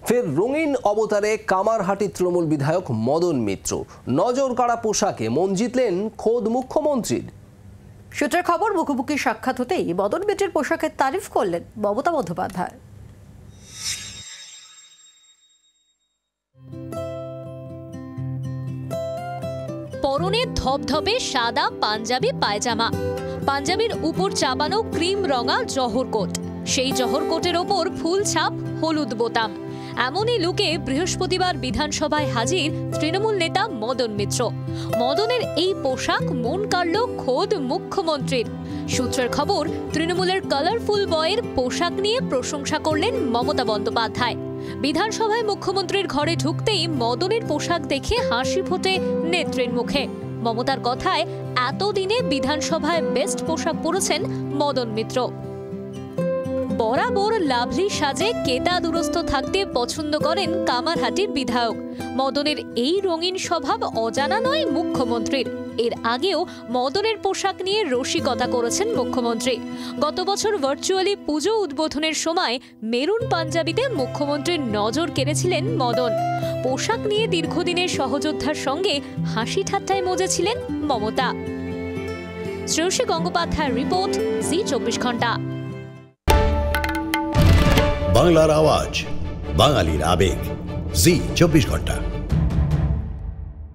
ফের রঙিন অবতারে কামারহাটি তৃণমূল বিধায়ক মদন মিত্র। নজর কাড়া পোশাকে মন জিতলেন খোদ মুখ্যমন্ত্রীর। সূত্রের খবর, মুখোমুখি সাক্ষাৎ হতেই মদন মিত্রের পোশাকের তারিফ করলেন মমতা বন্দ্যোপাধ্যায়। পরনে ধবধবে সাদা পাঞ্জাবি পায়জামা, পাঞ্জাবির উপর চাপানো ক্রিম রঙা জহর কোট, সেই জহর কোটের ওপর ফুল ছাপ হলুদ বোতাম। এমনই লুকে বৃহস্পতিবার বিধানসভায় হাজির তৃণমূল নেতা মদন মিত্র। মদনের এই পোশাক মন কাড়ল খোদ মুখ্যমন্ত্রীর। সূত্রের খবর, তৃণমূলের কালারফুল বয়ের পোশাক নিয়ে প্রশংসা করলেন মমতা বন্দ্যোপাধ্যায়। বিধানসভায় মুখ্যমন্ত্রীর ঘরে ঢুকতেই মদনের পোশাক দেখে হাসি ফোটে নেত্রীর মুখে। মমতার কথায়, এতদিনে বিধানসভায় বেস্ট পোশাক পরেছেন মদন মিত্র। বরাবর লাভলি সাজে কেতা দুরস্ত থাকতে পছন্দ করেন কামারহাটির বিধায়ক। মদনের এই রঙিন স্বভাব অজানা নয় মুখ্যমন্ত্রীর। এর আগেও মদনের পোশাক নিয়ে রসিকতা করেছেন মুখ্যমন্ত্রী। গত বছর ভার্চুয়ালি পুজো উদ্বোধনের সময় মেরুন পাঞ্জাবিতে মুখ্যমন্ত্রীর নজর কেড়েছিলেন মদন। পোশাক নিয়ে দীর্ঘদিনের সহযোদ্ধার সঙ্গে হাসি ঠাট্টায় মজেছিলেন মমতা। শ্রেয়সী গঙ্গোপাধ্যায়ের রিপোর্ট, জি 24 ঘন্টা। বাংলার আওয়াজ, বাঙালির আবেগ, জি 24 ঘন্টা।